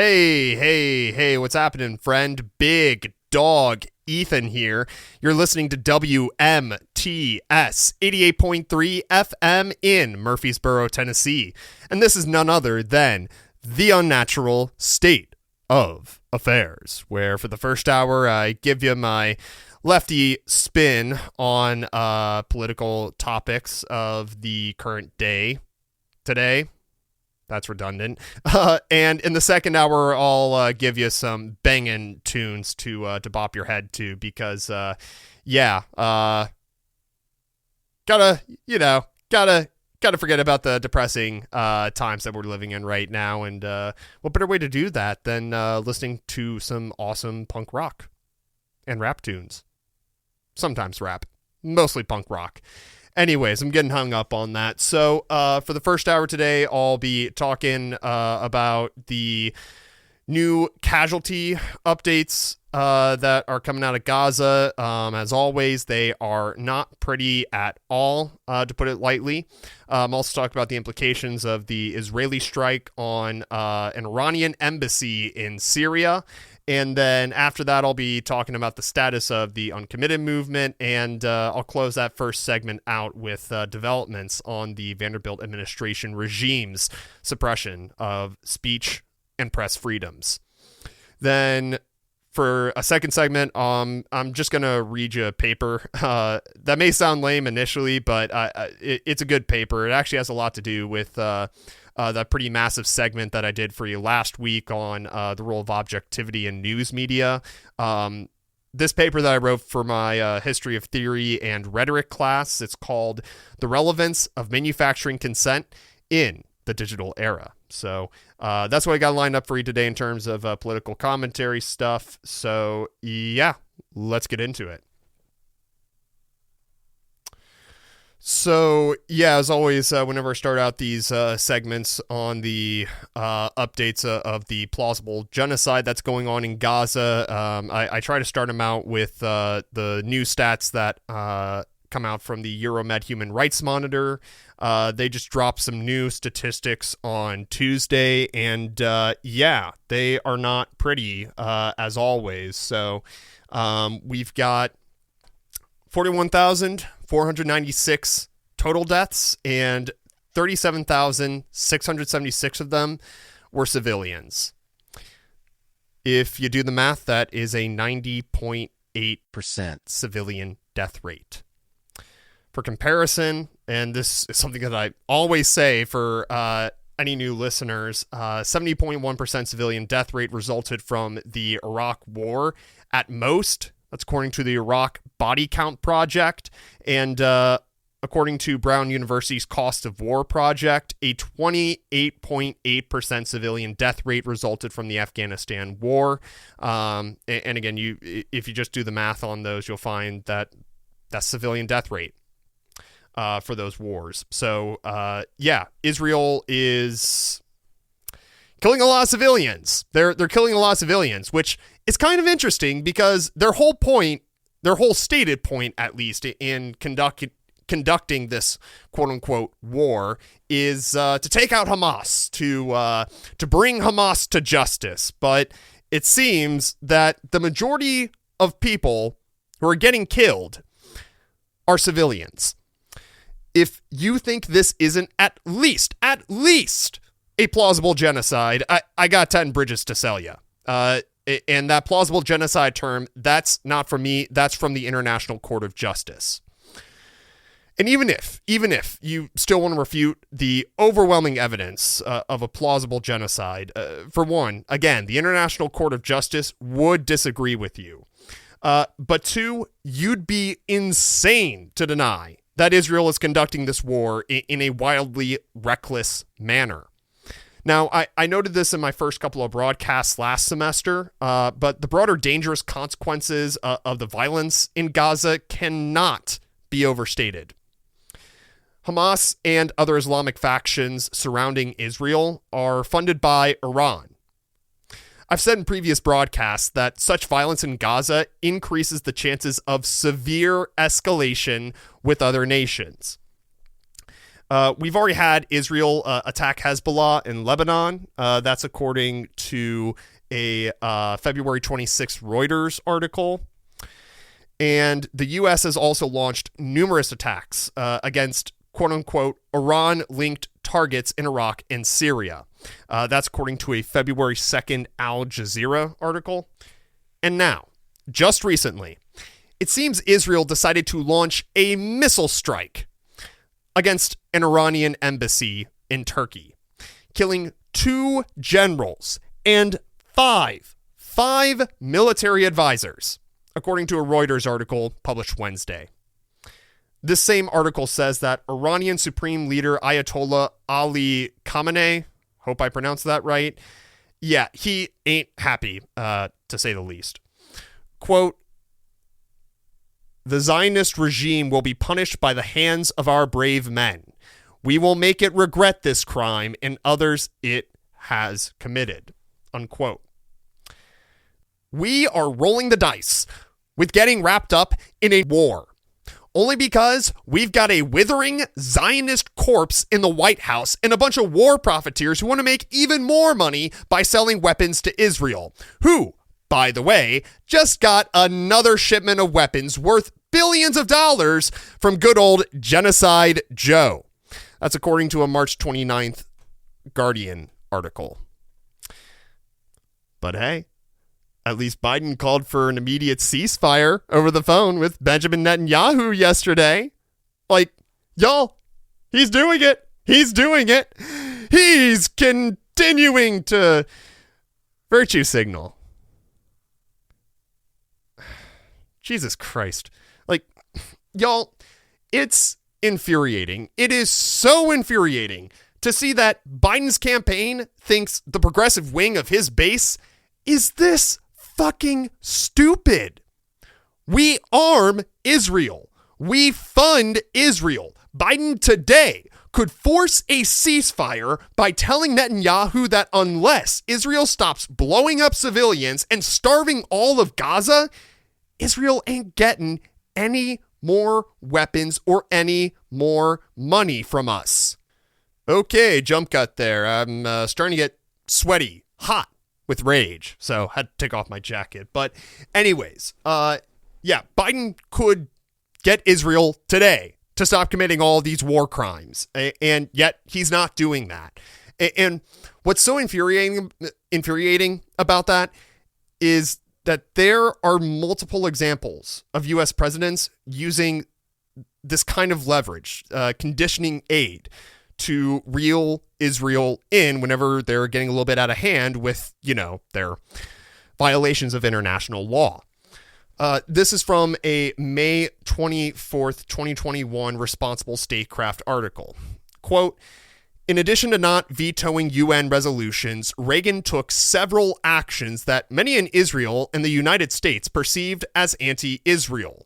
Hey, what's happening, friend? Big Dog Ethan here. You're listening to WMTS 88.3 FM in Murfreesboro, Tennessee. And this is none other than the Unnatural State of Affairs, where for the first hour I give you my lefty spin on political topics of the current day today. That's redundant. And in the second hour, I'll give you some banging tunes to bop your head to because, gotta forget about the depressing times that we're living in right now. And what better way to do that than listening to some awesome punk rock and rap tunes? Sometimes rap, mostly punk rock. Anyways, I'm getting hung up on that. So for the first hour today, I'll be talking about the new casualty updates that are coming out of Gaza. As always, they are not pretty at all, to put it lightly. I'm also talking about the implications of the Israeli strike on an Iranian embassy in Syria. And then after that, I'll be talking about the status of the Uncommitted movement, and I'll close that first segment out with developments on the Vanderbilt administration regime's suppression of speech and press freedoms. Then for a second segment, I'm just going to read you a paper. That may sound lame initially, but it's a good paper. It actually has a lot to do with that pretty massive segment that I did for you last week on the role of objectivity in news media. This paper that I wrote for my history of theory and rhetoric class, it's called The Relevance of Manufacturing Consent in the Digital Era. So that's what I got lined up for you today in terms of political commentary stuff. So yeah, let's get into it. So, yeah, as always, whenever I start out these segments on the updates of the plausible genocide that's going on in Gaza, I try to start them out with the new stats that come out from the Euromed Human Rights Monitor. They just dropped some new statistics on Tuesday, and they are not pretty, as always. So we've got 41,496 total deaths, and 37,676 of them were civilians. If you do the math, that is a 90.8% civilian death rate. For comparison, and this is something that I always say for any new listeners, 70.1% civilian death rate resulted from the Iraq War at most. That's according to the Iraq Body Count Project. And according to Brown University's Cost of War Project, a 28.8% civilian death rate resulted from the Afghanistan War. And again, if you just do the math on those, you'll find that that's civilian death rate for those wars. So, Israel is killing a lot of civilians. They're killing a lot of civilians, which is kind of interesting because their whole stated point, at least, in conducting this quote-unquote war is to take out Hamas, to bring Hamas to justice. But it seems that the majority of people who are getting killed are civilians. If you think this isn't at least a plausible genocide, I got 10 bridges to sell you. And that plausible genocide term, that's not from me, that's from the International Court of Justice. And even if you still want to refute the overwhelming evidence of a plausible genocide, for one, again, the International Court of Justice would disagree with you. But two, you'd be insane to deny that Israel is conducting this war in a wildly reckless manner. Now, I noted this in my first couple of broadcasts last semester, but the broader dangerous consequences of the violence in Gaza cannot be overstated. Hamas and other Islamic factions surrounding Israel are funded by Iran. I've said in previous broadcasts that such violence in Gaza increases the chances of severe escalation with other nations. We've already had Israel attack Hezbollah in Lebanon. That's according to a February 26th Reuters article. And the U.S. has also launched numerous attacks against, quote-unquote, Iran-linked targets in Iraq and Syria. That's according to a February 2nd Al Jazeera article. And now, just recently, it seems Israel decided to launch a missile strike against an Iranian embassy in Turkey, killing 2 generals and five military advisors, according to a Reuters article published Wednesday. This same article says that Iranian Supreme Leader Ayatollah Ali Khamenei, hope I pronounced that right, yeah, he ain't happy, to say the least. Quote, "The Zionist regime will be punished by the hands of our brave men. We will make it regret this crime and others it has committed." Unquote. We are rolling the dice with getting wrapped up in a war, only because we've got a withering Zionist corpse in the White House and a bunch of war profiteers who want to make even more money by selling weapons to Israel, who, by the way, just got another shipment of weapons worth billions of dollars from good old Genocide Joe. That's according to a March 29th Guardian article. But hey, at least Biden called for an immediate ceasefire over the phone with Benjamin Netanyahu yesterday. Like, y'all, he's doing it. He's doing it. He's continuing to virtue signal. Jesus Christ. Like, y'all, it's infuriating. It is so infuriating to see that Biden's campaign thinks the progressive wing of his base is this fucking stupid. We arm Israel. We fund Israel. Biden today could force a ceasefire by telling Netanyahu that unless Israel stops blowing up civilians and starving all of Gaza, Israel ain't getting any more weapons or any more money from us. Okay, jump cut there. I'm starting to get sweaty, hot with rage, so had to take off my jacket. But anyways, yeah, Biden could get Israel today to stop committing all these war crimes, and yet he's not doing that. And what's so infuriating about that is that there are multiple examples of U.S. presidents using this kind of leverage, conditioning aid, to reel Israel in whenever they're getting a little bit out of hand with, you know, their violations of international law. This is from a May 24th, 2021 Responsible Statecraft article. Quote, "In addition to not vetoing UN resolutions, Reagan took several actions that many in Israel and the United States perceived as anti-Israel.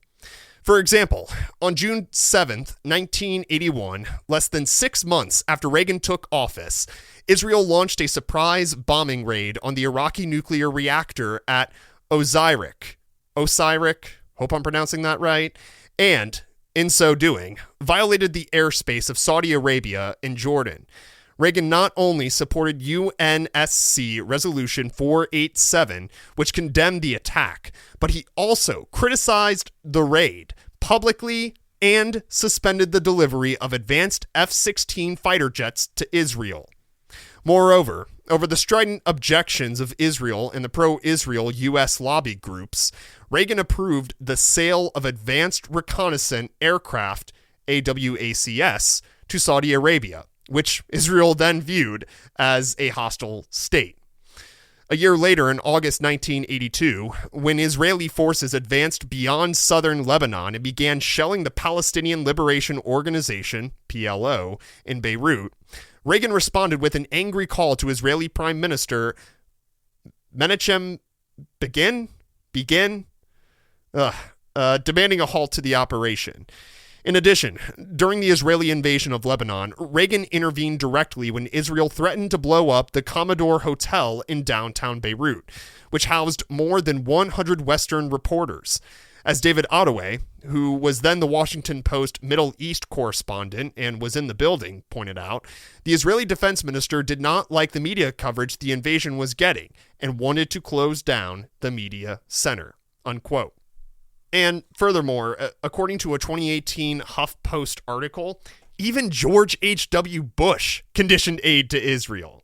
For example, on June 7th, 1981, less than 6 months after Reagan took office, Israel launched a surprise bombing raid on the Iraqi nuclear reactor at Osirak, hope I'm pronouncing that right, and, in so doing, violated the airspace of Saudi Arabia and Jordan. Reagan not only supported UNSC Resolution 487, which condemned the attack, but he also criticized the raid publicly and suspended the delivery of advanced F-16 fighter jets to Israel. Moreover, over the strident objections of Israel and the pro-Israel U.S. lobby groups, Reagan approved the sale of advanced reconnaissance aircraft, AWACS, to Saudi Arabia, which Israel then viewed as a hostile state. A year later, in August 1982, when Israeli forces advanced beyond southern Lebanon and began shelling the Palestinian Liberation Organization, PLO, in Beirut, Reagan responded with an angry call to Israeli Prime Minister Menachem Begin, demanding a halt to the operation. In addition, during the Israeli invasion of Lebanon, Reagan intervened directly when Israel threatened to blow up the Commodore Hotel in downtown Beirut, which housed more than 100 Western reporters. As David Ottaway, who was then the Washington Post Middle East correspondent and was in the building, pointed out, the Israeli defense minister did not like the media coverage the invasion was getting and wanted to close down the media center, unquote. And furthermore, according to a 2018 HuffPost article, even George H.W. Bush conditioned aid to Israel.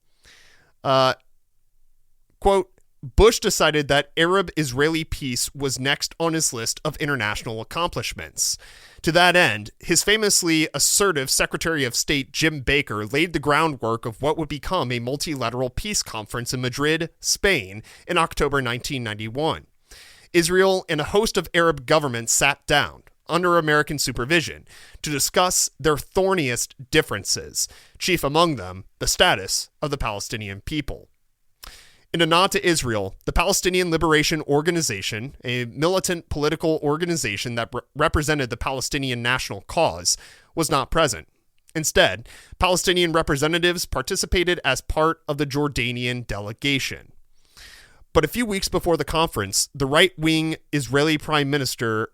Quote, Bush decided that Arab-Israeli peace was next on his list of international accomplishments. To that end, his famously assertive Secretary of State Jim Baker laid the groundwork of what would become a multilateral peace conference in Madrid, Spain, in October 1991. Israel and a host of Arab governments sat down, under American supervision, to discuss their thorniest differences, chief among them the status of the Palestinian people. In a nod to Israel, the Palestinian Liberation Organization, a militant political organization that represented the Palestinian national cause, was not present. Instead, Palestinian representatives participated as part of the Jordanian delegation. But a few weeks before the conference, the right-wing Israeli Prime Minister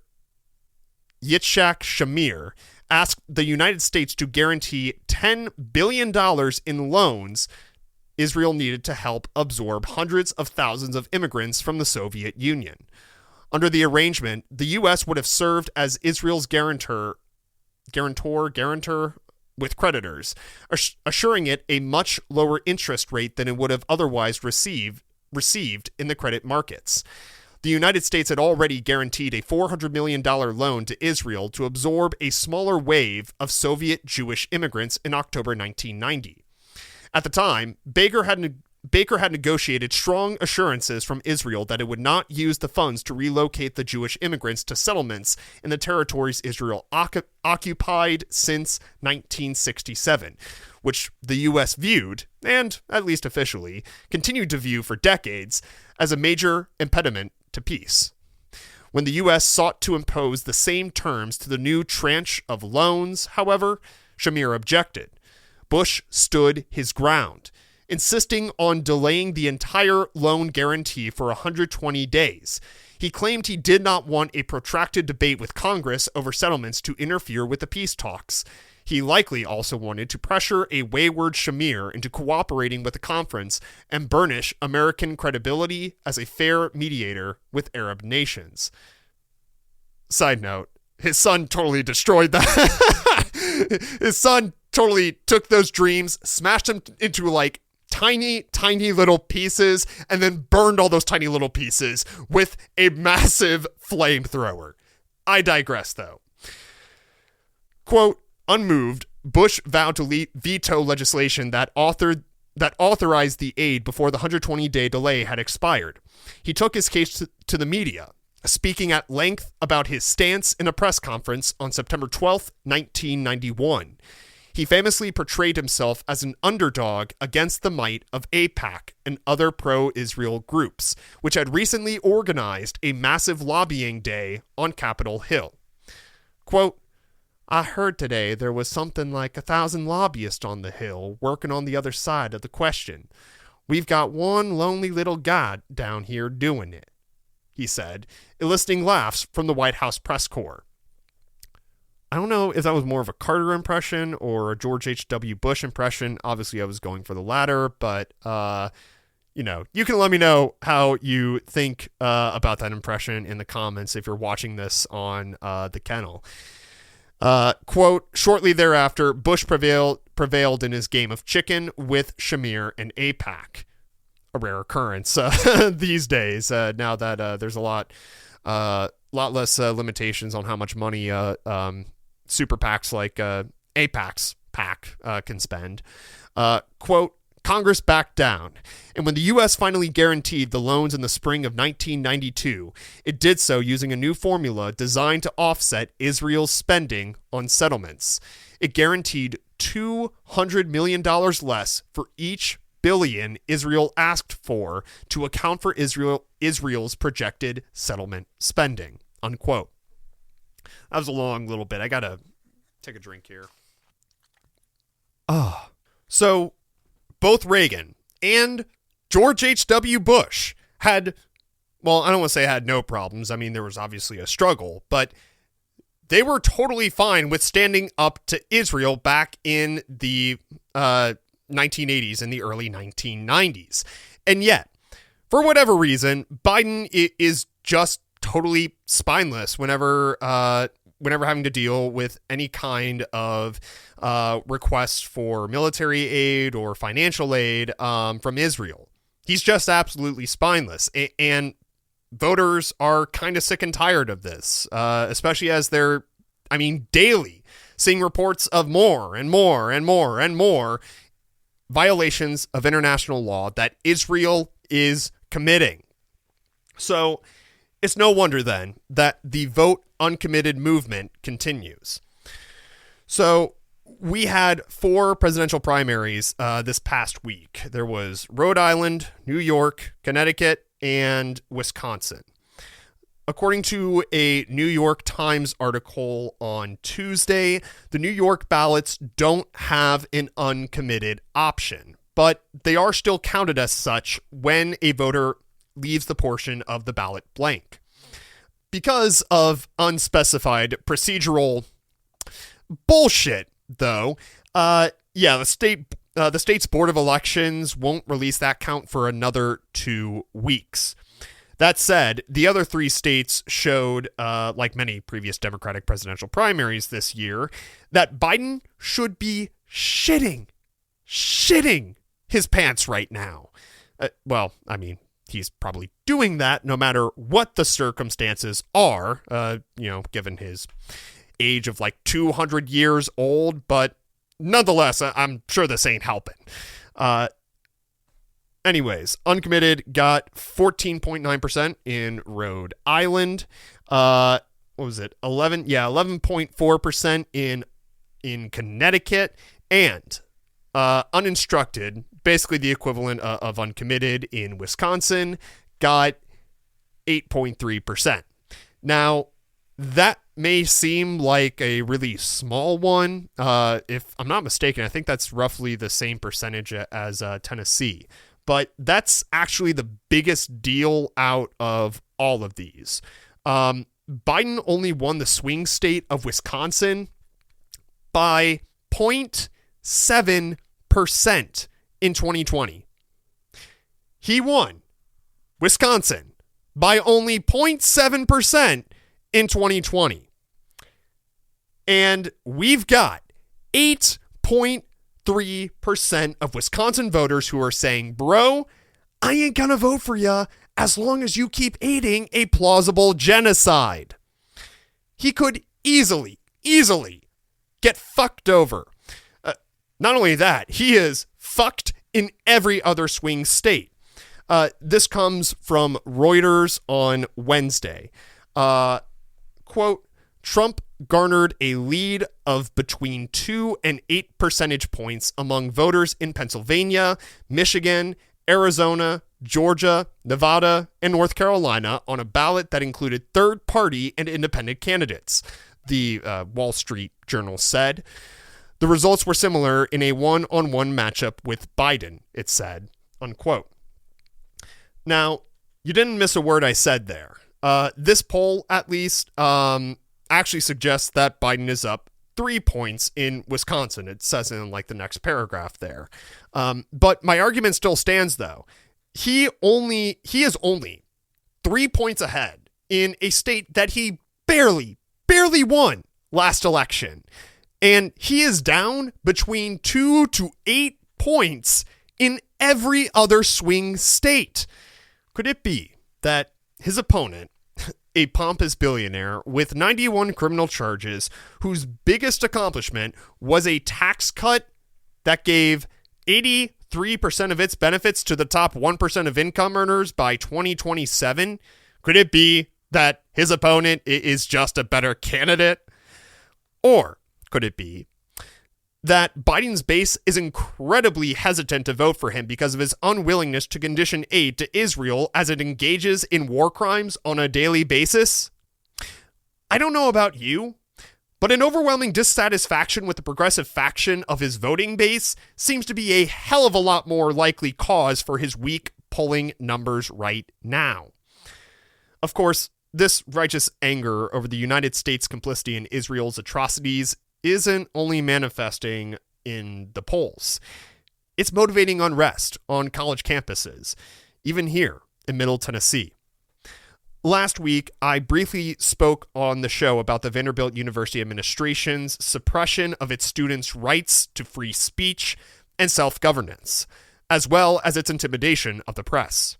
Yitzhak Shamir asked the United States to guarantee $10 billion in loans Israel needed to help absorb hundreds of thousands of immigrants from the Soviet Union. Under the arrangement, the U.S. would have served as Israel's guarantor with creditors, assuring it a much lower interest rate than it would have otherwise received in the credit markets. The United States had already guaranteed a $400 million loan to Israel to absorb a smaller wave of Soviet Jewish immigrants in October 1990. At the time, Baker had negotiated strong assurances from Israel that it would not use the funds to relocate the Jewish immigrants to settlements in the territories Israel occupied since 1967, which the U.S. viewed, and at least officially, continued to view for decades, as a major impediment to peace. When the U.S. sought to impose the same terms to the new tranche of loans, however, Shamir objected. Bush stood his ground, insisting on delaying the entire loan guarantee for 120 days. He claimed he did not want a protracted debate with Congress over settlements to interfere with the peace talks. He likely also wanted to pressure a wayward Shamir into cooperating with the conference and burnish American credibility as a fair mediator with Arab nations. Side note, his son totally destroyed that. His son totally took those dreams, smashed them into like tiny little pieces, and then burned all those tiny little pieces with a massive flamethrower. I digress, though. Quote, unmoved, Bush vowed to veto legislation that authorized the aid before the 120-day delay had expired. He took his case to the media, speaking at length about his stance in a press conference on September 12, 1991. He famously portrayed himself as an underdog against the might of AIPAC and other pro-Israel groups, which had recently organized a massive lobbying day on Capitol Hill. Quote, I heard today there was something like 1,000 lobbyists on the Hill working on the other side of the question. We've got one lonely little guy down here doing it, he said, eliciting laughs from the White House press corps. I don't know if that was more of a Carter impression or a George H.W. Bush impression. Obviously, I was going for the latter, but, you can let me know how you think about that impression in the comments if you're watching this on the Kennel. Quote, shortly thereafter, Bush prevailed in his game of chicken with Shamir and AIPAC. A rare occurrence these days, now that there's a lot less limitations on how much money super PACs like AIPAC's PAC can spend. Quote, Congress backed down, and when the U.S. finally guaranteed the loans in the spring of 1992, it did so using a new formula designed to offset Israel's spending on settlements. It guaranteed $200 million less for each billion Israel asked for to account for Israel's projected settlement spending, unquote. That was a long little bit. I gotta take a drink here. So both Reagan and George H.W. Bush had well, I don't want to say had no problems. I mean, there was obviously a struggle, but they were totally fine with standing up to Israel back in the 1980s and the early 1990s. And yet, for whatever reason, Biden is just totally spineless whenever having to deal with any kind of requests for military aid or financial aid from Israel. He's just absolutely spineless. And voters are kind of sick and tired of this, especially as they're, daily seeing reports of more and more and more and more violations of international law that Israel is committing. So it's no wonder then that the Vote Uncommitted movement continues. So we had 4 presidential primaries this past week. There was Rhode Island, New York, Connecticut, and Wisconsin. According to a New York Times article on Tuesday, the New York ballots don't have an uncommitted option, but they are still counted as such when a voter leaves the portion of the ballot blank. Because of unspecified procedural bullshit, though, the state's Board of Elections won't release that count for another 2 weeks. That said, the other 3 states showed, like many previous Democratic presidential primaries this year, that Biden should be shitting his pants right now. He's probably doing that no matter what the circumstances are, given his age of like 200 years old, but nonetheless, I'm sure this ain't helping. Anyways, Uncommitted got 14.9% in Rhode Island. What was it? 11.4% in Connecticut, and Uninstructed, basically the equivalent of Uncommitted in Wisconsin, got 8.3%. Now, that may seem like a really small one. If I'm not mistaken, I think that's roughly the same percentage as Tennessee. But that's actually the biggest deal out of all of these. Biden only won the swing state of Wisconsin by 0.7% in 2020. He won Wisconsin by only 0.7% in 2020. And we've got 8.3% of Wisconsin voters who are saying, bro, I ain't gonna vote for ya as long as you keep aiding a plausible genocide. He could easily get fucked over. Not only that, he is fucked in every other swing state. This comes from Reuters on Wednesday. Quote, Trump garnered a lead of between 2 and 8 percentage points among voters in Pennsylvania, Michigan, Arizona, Georgia, Nevada, and North Carolina on a ballot that included third-party and independent candidates, the Wall Street Journal said. The results were similar in a one-on-one matchup with Biden, it said, unquote. Now, you didn't miss a word I said there. This poll, at least, actually suggests that Biden is up 3 points in Wisconsin. It says in like the next paragraph there. But my argument still stands, though. He is only 3 points ahead in a state that he barely won last election. And he is down between 2 to 8 points in every other swing state. Could it be that his opponent, a pompous billionaire with 91 criminal charges, whose biggest accomplishment was a tax cut that gave 83% of its benefits to the top 1% of income earners by 2027? Could it be that his opponent is just a better candidate? Or could it be that Biden's base is incredibly hesitant to vote for him because of his unwillingness to condition aid to Israel as it engages in war crimes on a daily basis? I don't know about you, but an overwhelming dissatisfaction with the progressive faction of his voting base seems to be a hell of a lot more likely cause for his weak polling numbers right now. Of course, this righteous anger over the United States' complicity in Israel's atrocities isn't only manifesting in the polls. It's motivating unrest on college campuses, even here in Middle Tennessee. Last week, I briefly spoke on the show about the Vanderbilt University administration's suppression of its students' rights to free speech and self-governance, as well as its intimidation of the press.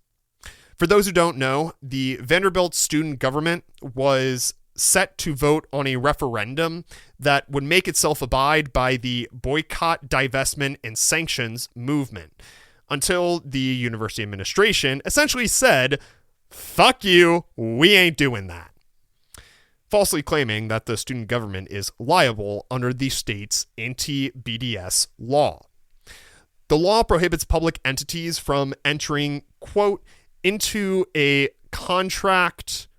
For those who don't know, the Vanderbilt student government was set to vote on a referendum that would make itself abide by the boycott, divestment, and sanctions movement, until the university administration essentially said, "Fuck you, we ain't doing that," falsely claiming that the student government is liable under the state's anti-BDS law. The law prohibits public entities from entering, quote, into a contract,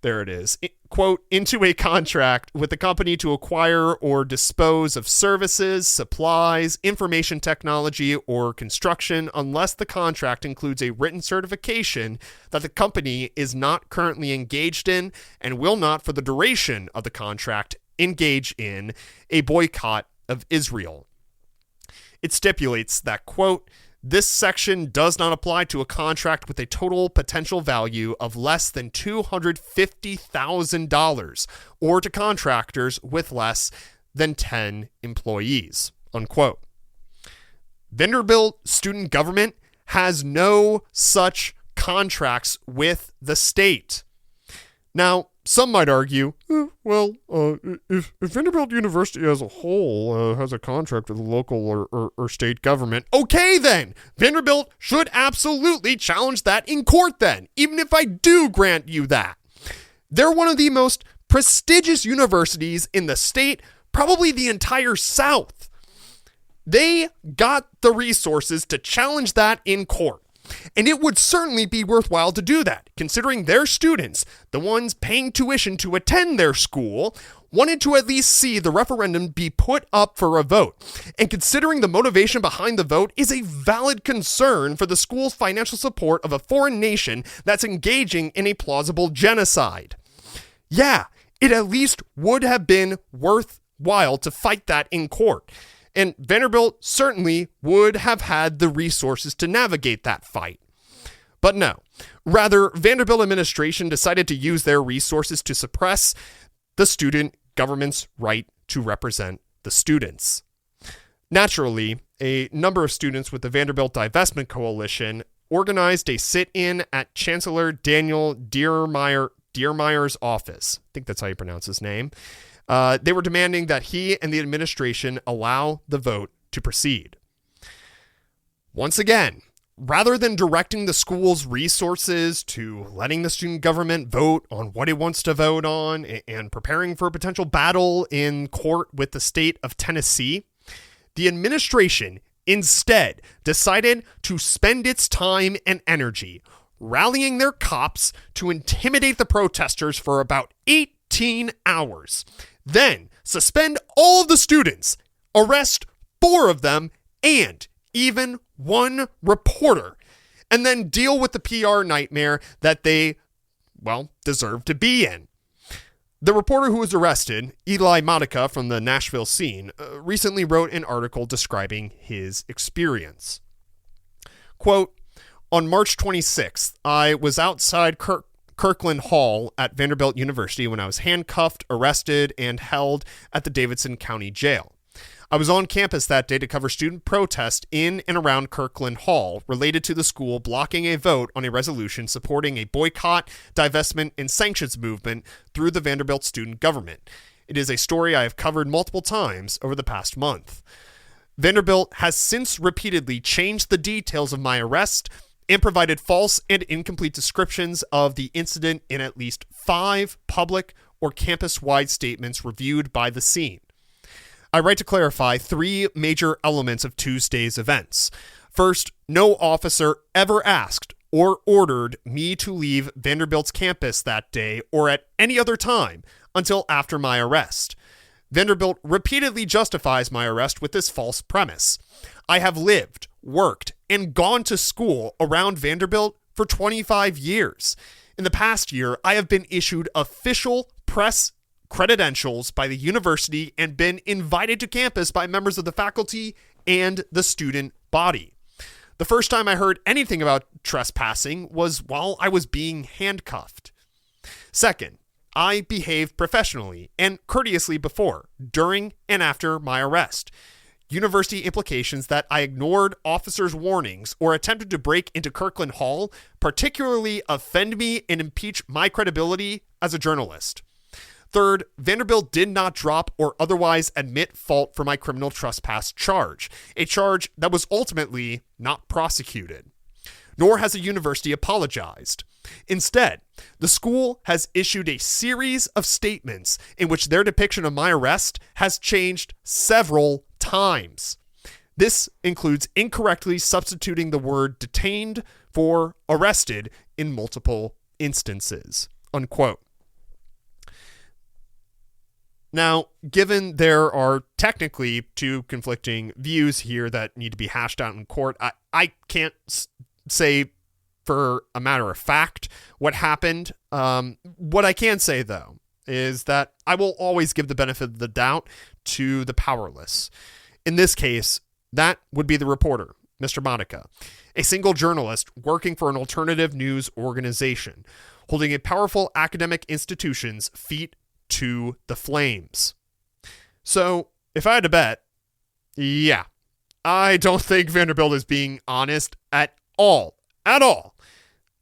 into a contract with the company to acquire or dispose of services, supplies, information technology, or construction unless the contract includes a written certification that the company is not currently engaged in and will not, for the duration of the contract, engage in a boycott of Israel. It stipulates that, quote, "This section does not apply to a contract with a total potential value of less than $250,000 or to contractors with less than 10 employees," unquote. Vanderbilt student government has no such contracts with the state. Now, some might argue, if Vanderbilt University as a whole has a contract with the local or state government, okay then, Vanderbilt should absolutely challenge that in court then, even if I do grant you that. They're one of the most prestigious universities in the state, probably the entire South. They got the resources to challenge that in court. And it would certainly be worthwhile to do that, considering their students, the ones paying tuition to attend their school, wanted to at least see the referendum be put up for a vote. And considering the motivation behind the vote is a valid concern for the school's financial support of a foreign nation that's engaging in a plausible genocide. Yeah, it at least would have been worthwhile to fight that in court. And Vanderbilt certainly would have had the resources to navigate that fight. But no, rather, Vanderbilt administration decided to use their resources to suppress the student government's right to represent the students. Naturally, a number of students with the Vanderbilt Divestment Coalition organized a sit-in at Chancellor Daniel Diermeier's office. I think that's how you pronounce his name. They were demanding that he and the administration allow the vote to proceed. Once again, rather than directing the school's resources to letting the student government vote on what it wants to vote on and preparing for a potential battle in court with the state of Tennessee, the administration instead decided to spend its time and energy rallying their cops to intimidate the protesters for about 18 hours. Then suspend all of the students, arrest 4 of them, and even 1 reporter, and then deal with the PR nightmare that they, deserve to be in. The reporter who was arrested, Eli Modica from the Nashville scene, recently wrote an article describing his experience. Quote, "On March 26th, I was outside Kirkland Hall at Vanderbilt University when I was handcuffed, arrested, and held at the Davidson County Jail. I was on campus that day to cover student protest in and around Kirkland Hall related to the school blocking a vote on a resolution supporting a boycott, divestment, and sanctions movement through the Vanderbilt student government. It is a story I have covered multiple times over the past month. Vanderbilt has since repeatedly changed the details of my arrest and provided false and incomplete descriptions of the incident in at least 5 public or campus-wide statements reviewed by the scene. I write to clarify 3 major elements of Tuesday's events. First, no officer ever asked or ordered me to leave Vanderbilt's campus that day or at any other time until after my arrest. Vanderbilt repeatedly justifies my arrest with this false premise. I have lived, worked, and gone to school around Vanderbilt for 25 years. In the past year, I have been issued official press credentials by the university and been invited to campus by members of the faculty and the student body. The first time I heard anything about trespassing was while I was being handcuffed. Second, I behaved professionally and courteously before, during, and after my arrest. University implications that I ignored officers' warnings or attempted to break into Kirkland Hall particularly offend me and impeach my credibility as a journalist. Third, Vanderbilt did not drop or otherwise admit fault for my criminal trespass charge, a charge that was ultimately not prosecuted. Nor has the university apologized. Instead, the school has issued a series of statements in which their depiction of my arrest has changed several times. This includes incorrectly substituting the word detained for arrested in multiple instances, unquote. Now, given there are technically two conflicting views here that need to be hashed out in court, I can't say for a matter of fact what happened. What I can say, though, is that I will always give the benefit of the doubt to the powerless. In this case, that would be the reporter, Mr. Monica, a single journalist working for an alternative news organization, holding a powerful academic institution's feet to the flames. So, if I had to bet, yeah, I don't think Vanderbilt is being honest at all,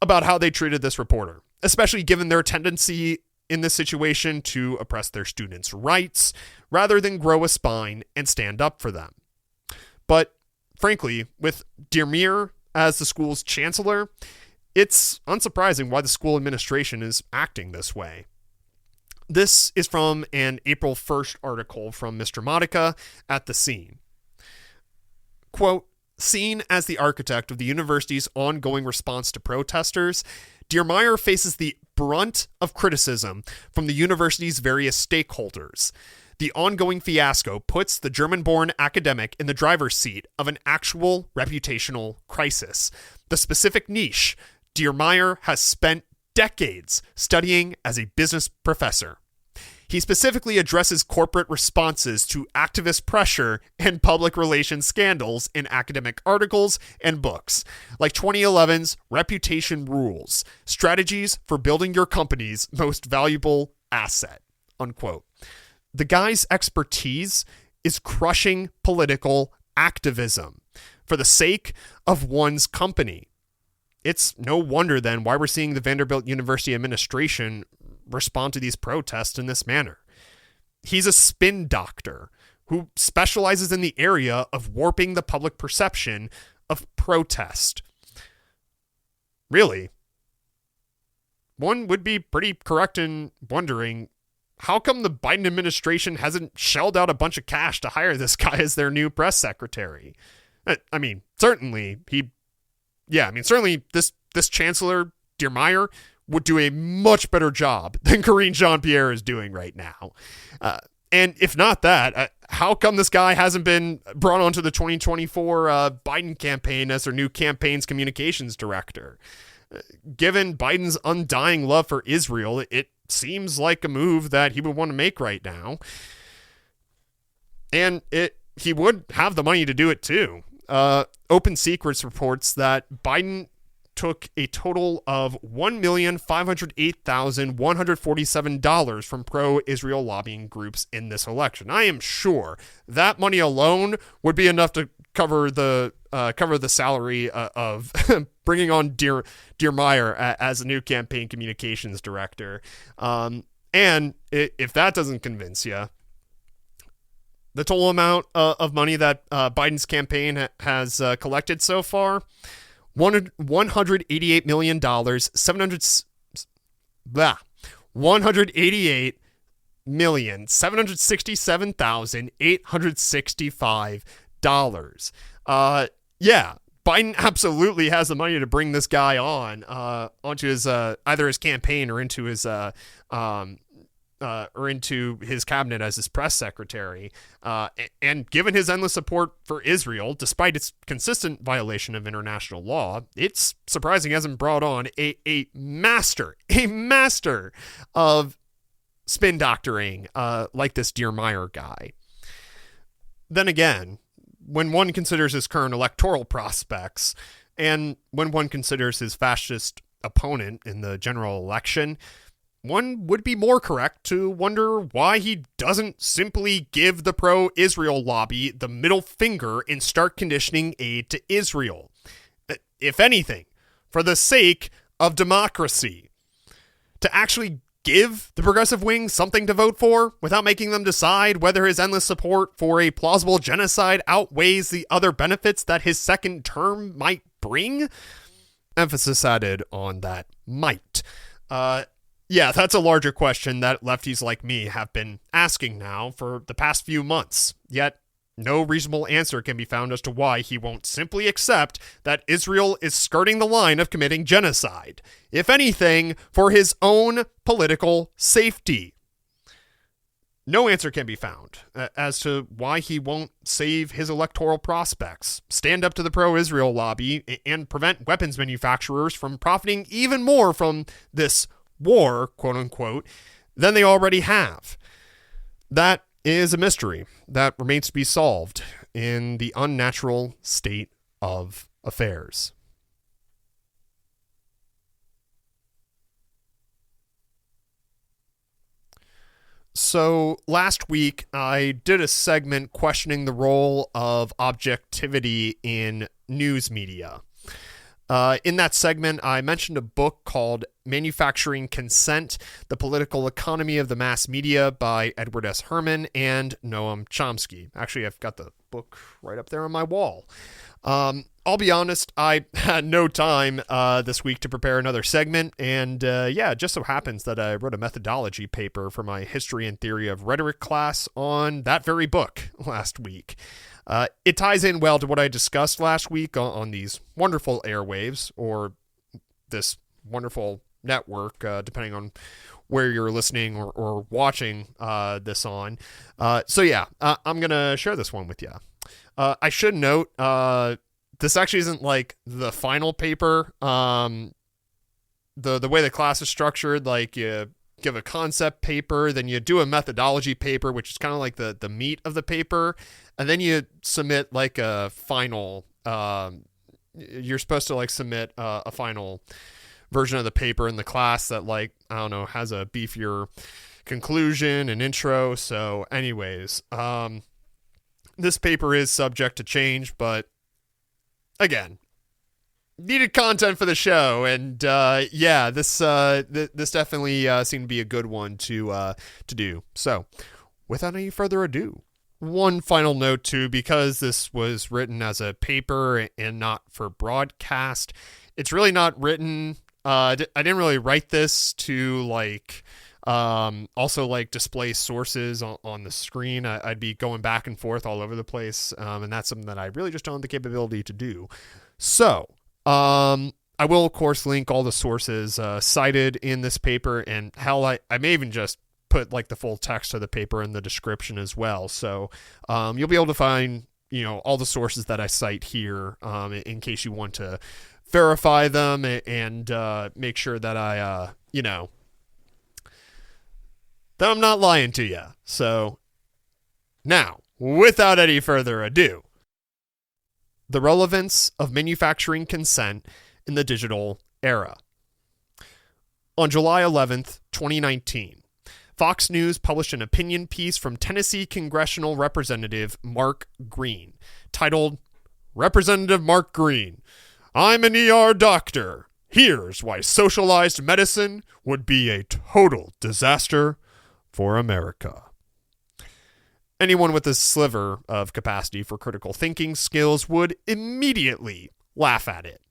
about how they treated this reporter, especially given their tendency in this situation to oppress their students' rights rather than grow a spine and stand up for them. But frankly, with Dearmeer as the school's chancellor, it's unsurprising why the school administration is acting this way. This is from an April 1st article from Mr. Monica at the Scene. Quote, seen as the architect of the university's ongoing response to protesters, Dearmeer faces the brunt of criticism from the university's various stakeholders. The ongoing fiasco puts the German-born academic in the driver's seat of an actual reputational crisis. The specific niche Dearmeer has spent decades studying as a business professor. He specifically addresses corporate responses to activist pressure and public relations scandals in academic articles and books, like 2011's Reputation Rules, Strategies for Building Your Company's Most Valuable Asset, unquote. The guy's expertise is crushing political activism for the sake of one's company. It's no wonder then why we're seeing the Vanderbilt University administration respond to these protests in this manner. He's a spin doctor who specializes in the area of warping the public perception of protest. Really, one would be pretty correct in wondering, how come the Biden administration hasn't shelled out a bunch of cash to hire this guy as their new press secretary? I mean, certainly this Chancellor Dearmeer would do a much better job than Karine Jean-Pierre is doing right now. And if not that, how come this guy hasn't been brought onto the 2024 Biden campaign as their new campaign's communications director? Given Biden's undying love for Israel, it seems like a move that he would want to make right now. And he would have the money to do it too. Open Secrets reports that Biden took a total of $1,508,147 from pro-Israel lobbying groups in this election. I am sure that money alone would be enough to cover the salary of bringing on Dearmeer as a new campaign communications director. And if that doesn't convince you, the total amount of money that Biden's campaign has collected so far, $188 million, $188,767,865. Yeah, Biden absolutely has the money to bring this guy on onto his either his campaign or into his or into his cabinet as his press secretary, and given his endless support for Israel, despite its consistent violation of international law, it's surprising he hasn't brought on a master of spin doctoring, like this Diermeyer guy. Then again, when one considers his current electoral prospects, and when one considers his fascist opponent in the general election, one would be more correct to wonder why he doesn't simply give the pro-Israel lobby the middle finger and start conditioning aid to Israel. If anything, for the sake of democracy. To actually give the progressive wing something to vote for without making them decide whether his endless support for a plausible genocide outweighs the other benefits that his second term might bring? Emphasis added on that might. Yeah, that's a larger question that lefties like me have been asking now for the past few months. Yet, no reasonable answer can be found as to why he won't simply accept that Israel is skirting the line of committing genocide, if anything, for his own political safety. No answer can be found as to why he won't save his electoral prospects, stand up to the pro-Israel lobby, and prevent weapons manufacturers from profiting even more from this war, quote unquote, than they already have. That is a mystery that remains to be solved in the unnatural state of affairs. So last week, I did a segment questioning the role of objectivity in news media. In that segment, I mentioned a book called Manufacturing Consent, The Political Economy of the Mass Media by Edward S. Herman and Noam Chomsky. Actually, I've got the book right up there on my wall. I'll be honest, I had no time this week to prepare another segment, and it just so happens that I wrote a methodology paper for my History and Theory of Rhetoric class on that very book last week. It ties in well to what I discussed last week on these wonderful airwaves, or this wonderful network, depending on where you're listening or watching this on. I'm going to share this one with you. I should note, this actually isn't like the final paper. The way the class is structured, like you give a concept paper, then you do a methodology paper, which is kind of like the meat of the paper, and then you submit like a final. You're supposed to like submit a final version of the paper in the class that, like, I don't know, has a beefier conclusion and intro. So anyways, this paper is subject to change, but again, needed content for the show, and this definitely seemed to be a good one to do. So, without any further ado, one final note too, because this was written as a paper and not for broadcast. It's really not written. I didn't really write this to also like display sources on the screen. I'd be going back and forth all over the place, and that's something that I really just don't have the capability to do. So, I will, of course, link all the sources cited in this paper, and hell, I may even just put like the full text of the paper in the description as well. So you'll be able to find, all the sources that I cite here in case you want to verify them and make sure that that I'm not lying to you. So now, without any further ado, the relevance of manufacturing consent in the digital era. On July 11th, 2019, Fox News published an opinion piece from Tennessee Congressional Representative Mark Green, titled, "Representative Mark Green, I'm an ER doctor. Here's why socialized medicine would be a total disaster for America." Anyone with a sliver of capacity for critical thinking skills would immediately laugh at it.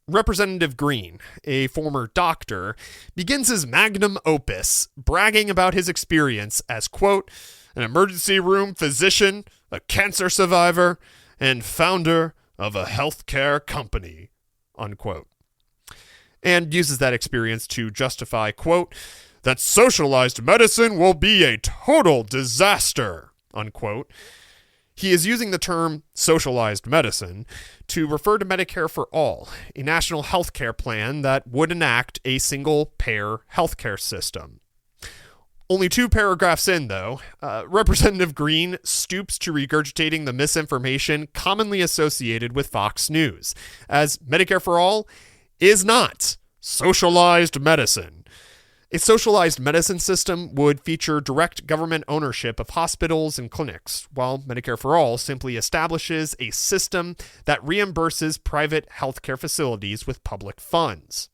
Representative Green, a former doctor, begins his magnum opus bragging about his experience as, quote, an emergency room physician, a cancer survivor, and founder of a healthcare company, unquote. And uses that experience to justify, quote, that socialized medicine will be a total disaster, unquote. He is using the term socialized medicine to refer to Medicare for All, a national health care plan that would enact a single-payer healthcare system. Only 2 paragraphs in, though, Representative Green stoops to regurgitating the misinformation commonly associated with Fox News, as Medicare for All is not socialized medicine. A socialized medicine system would feature direct government ownership of hospitals and clinics, while Medicare for All simply establishes a system that reimburses private healthcare facilities with public funds.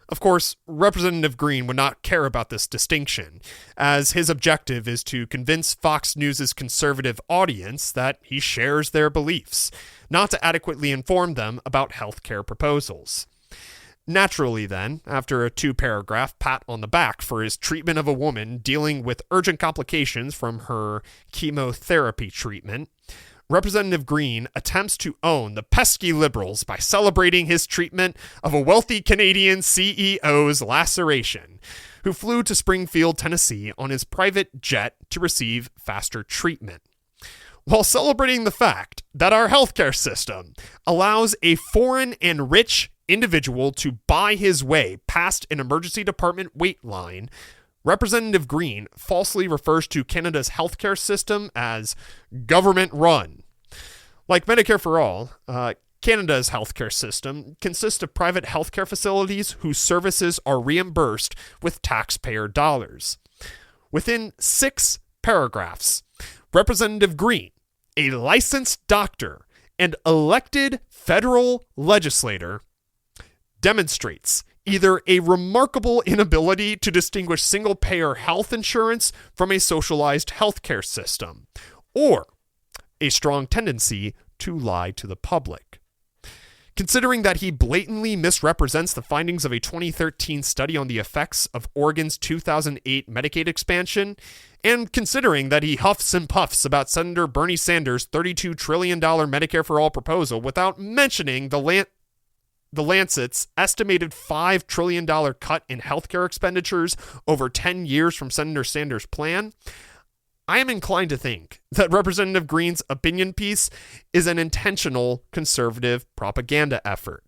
Of course, Representative Green would not care about this distinction, as his objective is to convince Fox News' conservative audience that he shares their beliefs, not to adequately inform them about healthcare proposals. Naturally, then, after a 2-paragraph pat on the back for his treatment of a woman dealing with urgent complications from her chemotherapy treatment, Representative Green attempts to own the pesky liberals by celebrating his treatment of a wealthy Canadian CEO's laceration, who flew to Springfield, Tennessee on his private jet to receive faster treatment, while celebrating the fact that our healthcare system allows a foreign and rich individual to buy his way past an emergency department wait line. Representative Green falsely refers to Canada's healthcare system as government-run. Like Medicare for All, Canada's healthcare system consists of private healthcare facilities whose services are reimbursed with taxpayer dollars. Within 6 paragraphs, Representative Green, a licensed doctor and elected federal legislator, demonstrates either a remarkable inability to distinguish single-payer health insurance from a socialized healthcare system, or a strong tendency to lie to the public. Considering that he blatantly misrepresents the findings of a 2013 study on the effects of Oregon's 2008 Medicaid expansion, and considering that he huffs and puffs about Senator Bernie Sanders' $32 trillion Medicare for All proposal without mentioning the Lancet's estimated $5 trillion cut in healthcare expenditures over 10 years from Senator Sanders' plan, I am inclined to think that Representative Green's opinion piece is an intentional conservative propaganda effort.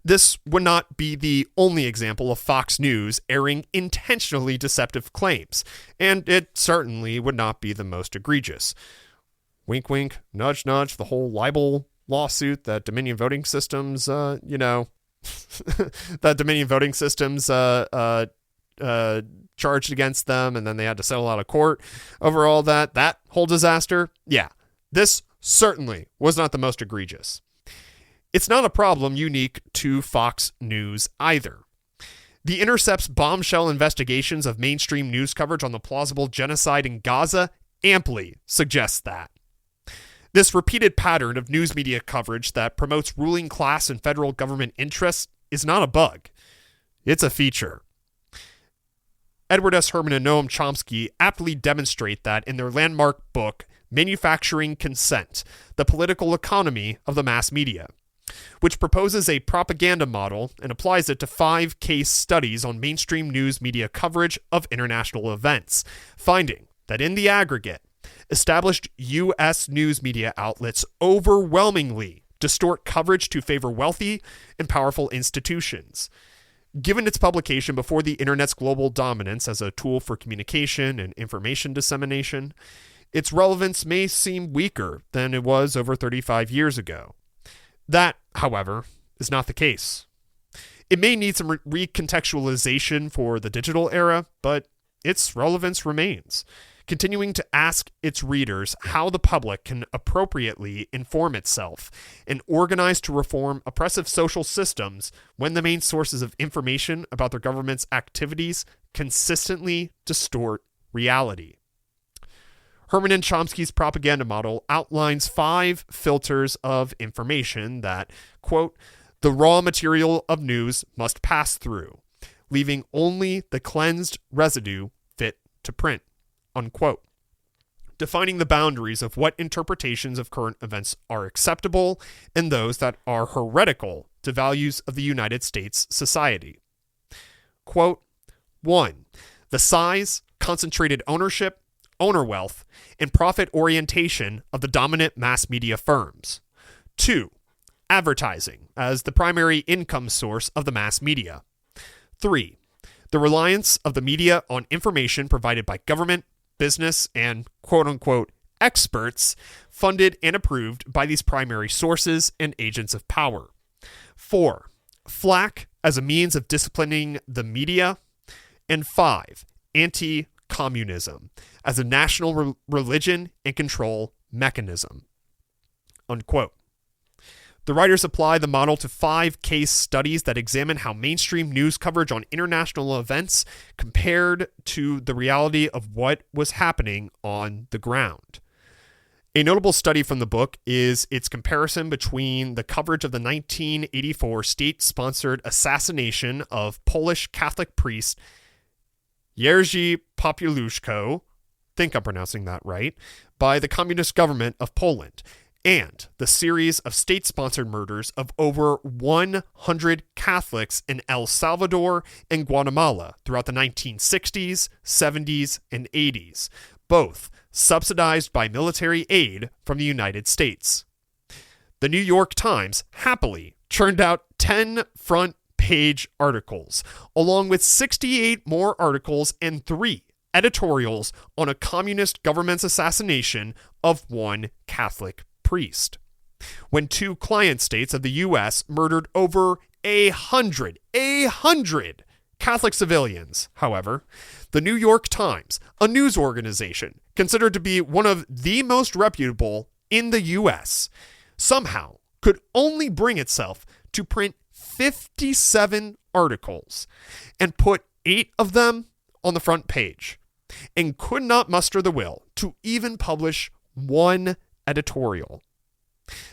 This would not be the only example of Fox News airing intentionally deceptive claims, and it certainly would not be the most egregious. Wink, wink, nudge, nudge, the whole libel lawsuit that Dominion Voting Systems, that Dominion Voting Systems charged against them, and then they had to settle out of court over all that whole disaster. Yeah, this certainly was not the most egregious. It's not a problem unique to Fox News either. The Intercept's bombshell investigations of mainstream news coverage on the plausible genocide in Gaza amply suggests that. This repeated pattern of news media coverage that promotes ruling class and federal government interests is not a bug. It's a feature. Edward S. Herman and Noam Chomsky aptly demonstrate that in their landmark book, Manufacturing Consent, The Political Economy of the Mass Media, which proposes a propaganda model and applies it to 5 case studies on mainstream news media coverage of international events, finding that in the aggregate, established U.S. news media outlets overwhelmingly distort coverage to favor wealthy and powerful institutions. Given its publication before the internet's global dominance as a tool for communication and information dissemination, its relevance may seem weaker than it was over 35 years ago. That, however, is not the case. It may need some recontextualization for the digital era, but its relevance remains, continuing to ask its readers how the public can appropriately inform itself and organize to reform oppressive social systems when the main sources of information about their government's activities consistently distort reality. Herman and Chomsky's propaganda model outlines 5 filters of information that, quote, the raw material of news must pass through, leaving only the cleansed residue fit to print, unquote, defining the boundaries of what interpretations of current events are acceptable and those that are heretical to values of the United States society. Quote, 1. The size, concentrated ownership, owner wealth, and profit orientation of the dominant mass media firms. 2. Advertising as the primary income source of the mass media. 3. The reliance of the media on information provided by government, business, and quote-unquote experts funded and approved by these primary sources and agents of power. 4. Flack as a means of disciplining the media. And 5. Anti-communism as a national religion and control mechanism. Unquote. The writers apply the model to 5 case studies that examine how mainstream news coverage on international events compared to the reality of what was happening on the ground. A notable study from the book is its comparison between the coverage of the 1984 state-sponsored assassination of Polish Catholic priest Jerzy Popieluszko, think I'm pronouncing that right, by the communist government of Poland, and the series of state-sponsored murders of over 100 Catholics in El Salvador and Guatemala throughout the 1960s, 70s, and 80s, both subsidized by military aid from the United States. The New York Times happily churned out 10 front-page articles, along with 68 more articles and 3 editorials on a communist government's assassination of one Catholic priest. When 2 client states of the U.S. murdered over 100 Catholic civilians, however, the New York Times, a news organization considered to be one of the most reputable in the U.S., somehow could only bring itself to print 57 articles and put 8 of them on the front page, and could not muster the will to even publish one editorial.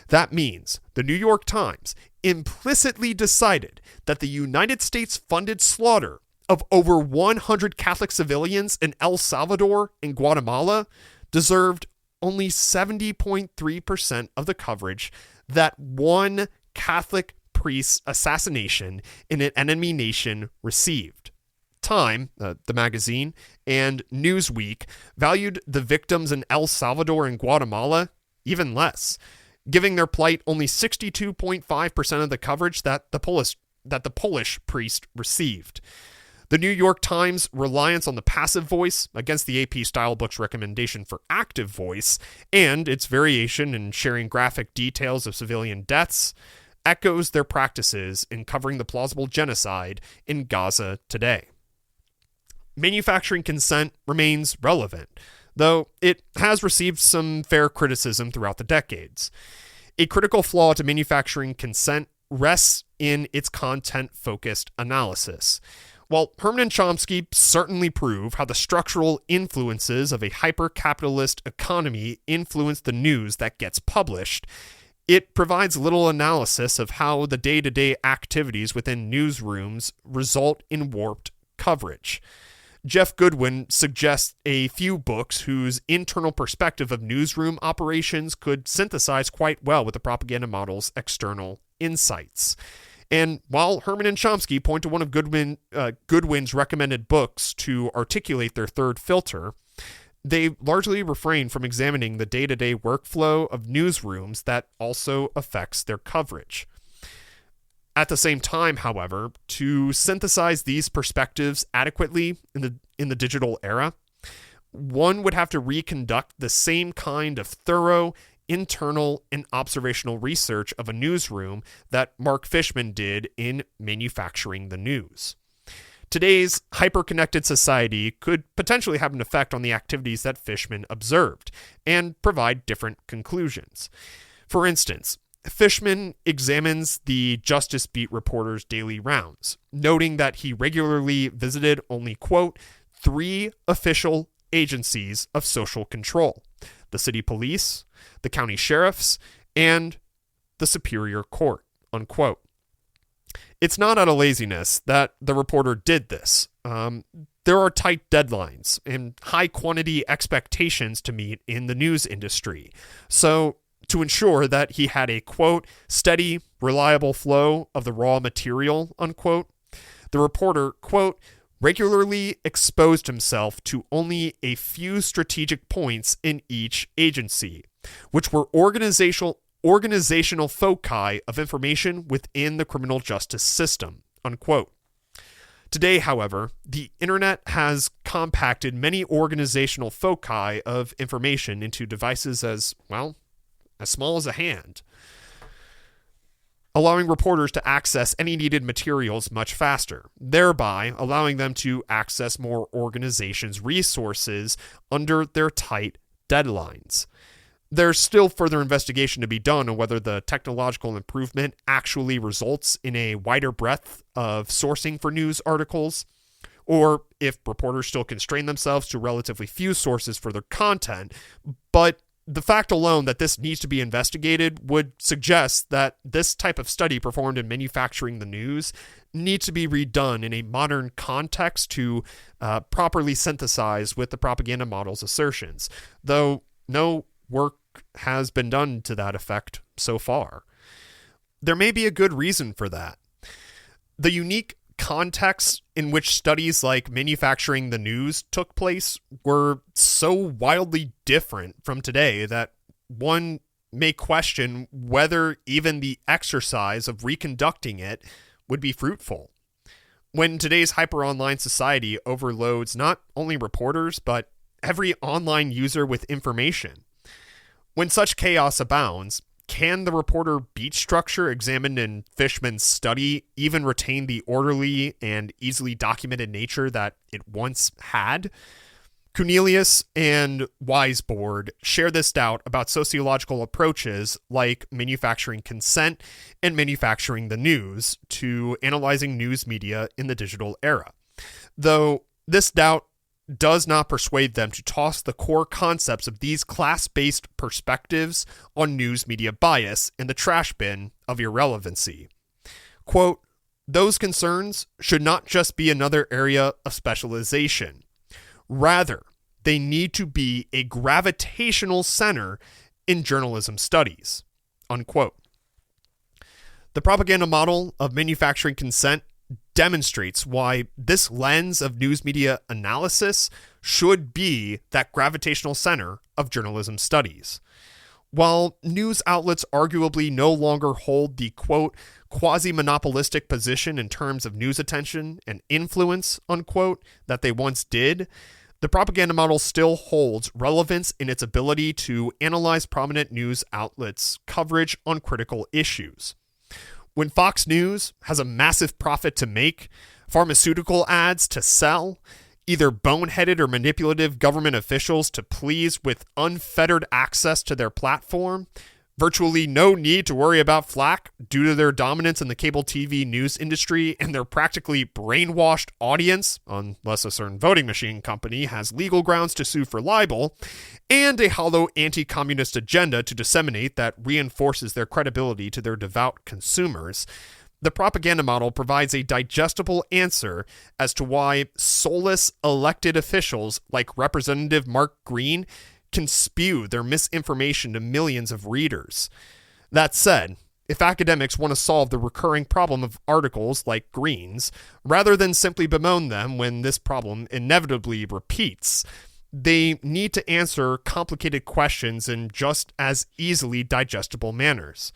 That means the New York Times implicitly decided that the United States funded slaughter of over 100 Catholic civilians in El Salvador and Guatemala deserved only 70.3% of the coverage that one Catholic priest's assassination in an enemy nation received. Time, the magazine, and Newsweek valued the victims in El Salvador and Guatemala even less, giving their plight only 62.5% of the coverage that the Polish priest received. The New York Times' reliance on the passive voice against the AP Style Book's recommendation for active voice, and its variation in sharing graphic details of civilian deaths, echoes their practices in covering the plausible genocide in Gaza today. Manufacturing consent remains relevant, though it has received some fair criticism throughout the decades. A critical flaw to manufacturing consent rests in its content-focused analysis. While Herman and Chomsky certainly prove how the structural influences of a hyper-capitalist economy influence the news that gets published, it provides little analysis of how the day-to-day activities within newsrooms result in warped coverage. Jeff Goodwin suggests a few books whose internal perspective of newsroom operations could synthesize quite well with the propaganda model's external insights. And while Herman and Chomsky point to one of Goodwin's recommended books to articulate their third filter, they largely refrain from examining the day-to-day workflow of newsrooms that also affects their coverage. At the same time, however, to synthesize these perspectives adequately in the digital era, one would have to reconduct the same kind of thorough, internal, and observational research of a newsroom that Mark Fishman did in Manufacturing the News. Today's hyper-connected society could potentially have an effect on the activities that Fishman observed and provide different conclusions. For instance, Fishman examines the Justice Beat reporter's daily rounds, noting that he regularly visited only, quote, 3 official agencies of social control: the city police, the county sheriffs, and the Superior Court, unquote. It's not out of laziness that the reporter did this. There are tight deadlines and high quantity expectations to meet in the news industry. So, to ensure that he had a, quote, steady, reliable flow of the raw material, unquote, the reporter, quote, regularly exposed himself to only a few strategic points in each agency, which were organizational foci of information within the criminal justice system, unquote. Today, however, the internet has compacted many organizational foci of information into devices as small as a hand, allowing reporters to access any needed materials much faster, thereby allowing them to access more organizations' resources under their tight deadlines. There's still further investigation to be done on whether the technological improvement actually results in a wider breadth of sourcing for news articles, or if reporters still constrain themselves to relatively few sources for their content. But the fact alone that this needs to be investigated would suggest that this type of study performed in manufacturing the news needs to be redone in a modern context to properly synthesize with the propaganda model's assertions, though no work has been done to that effect so far. There may be a good reason for that. The unique contexts in which studies like manufacturing the news took place were so wildly different from today that one may question whether even the exercise of reconducting it would be fruitful. When today's hyper-online society overloads not only reporters, but every online user with information. When such chaos abounds, can the reporter beat structure examined in Fishman's study even retain the orderly and easily documented nature that it once had? Cornelius and Weisbord share this doubt about sociological approaches like manufacturing consent and manufacturing the news to analyzing news media in the digital era. Though this doubt does not persuade them to toss the core concepts of these class-based perspectives on news media bias in the trash bin of irrelevancy. Quote, those concerns should not just be another area of specialization. Rather, they need to be a gravitational center in journalism studies, unquote. The propaganda model of manufacturing consent demonstrates why this lens of news media analysis should be that gravitational center of journalism studies. While news outlets arguably no longer hold the, quote, quasi-monopolistic position in terms of news attention and influence, unquote, that they once did, the propaganda model still holds relevance in its ability to analyze prominent news outlets' coverage on critical issues. When Fox News has a massive profit to make, pharmaceutical ads to sell, either boneheaded or manipulative government officials to please with unfettered access to their platform, virtually no need to worry about flack due to their dominance in the cable TV news industry and their practically brainwashed audience, unless a certain voting machine company has legal grounds to sue for libel, and a hollow anti-communist agenda to disseminate that reinforces their credibility to their devout consumers, the propaganda model provides a digestible answer as to why soulless elected officials like Representative Mark Green can spew their misinformation to millions of readers. That said, if academics want to solve the recurring problem of articles like Green's, rather than simply bemoan them when this problem inevitably repeats, they need to answer complicated questions in just as easily digestible manners.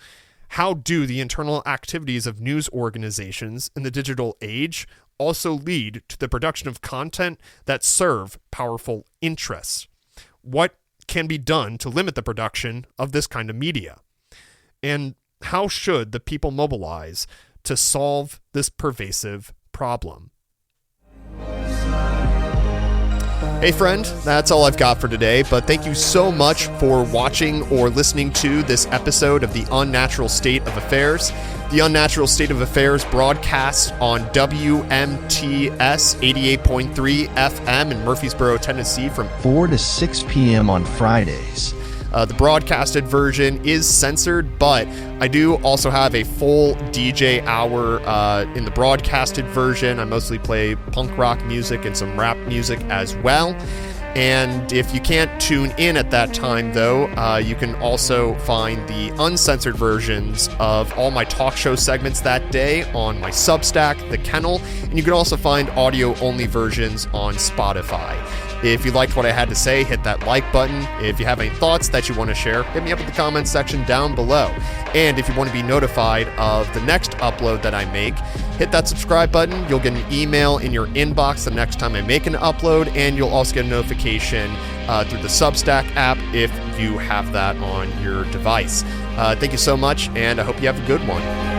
How do the internal activities of news organizations in the digital age also lead to the production of content that serve powerful interests? What can be done to limit the production of this kind of media? And how should the people mobilize to solve this pervasive problem? Hey friend, that's all I've got for today, but thank you so much for watching or listening to this episode of The Unnatural State of Affairs. The Unnatural State of Affairs broadcasts on WMTS 88.3 FM in Murfreesboro, Tennessee from 4 to 6 p.m. on Fridays. The broadcasted version is censored, but I do also have a full DJ hour in the broadcasted version. I mostly play punk rock music and some rap music as well. And if you can't tune in at that time, though, you can also find the uncensored versions of all my talk show segments that day on my Substack, The Kennel, and you can also find audio-only versions on Spotify. If you liked what I had to say, hit that like button. If you have any thoughts that you want to share, hit me up in the comments section down below. And if you want to be notified of the next upload that I make, hit that subscribe button. You'll get an email in your inbox the next time I make an upload, and you'll also get a notification through the Substack app if you have that on your device. Thank you so much, and I hope you have a good one.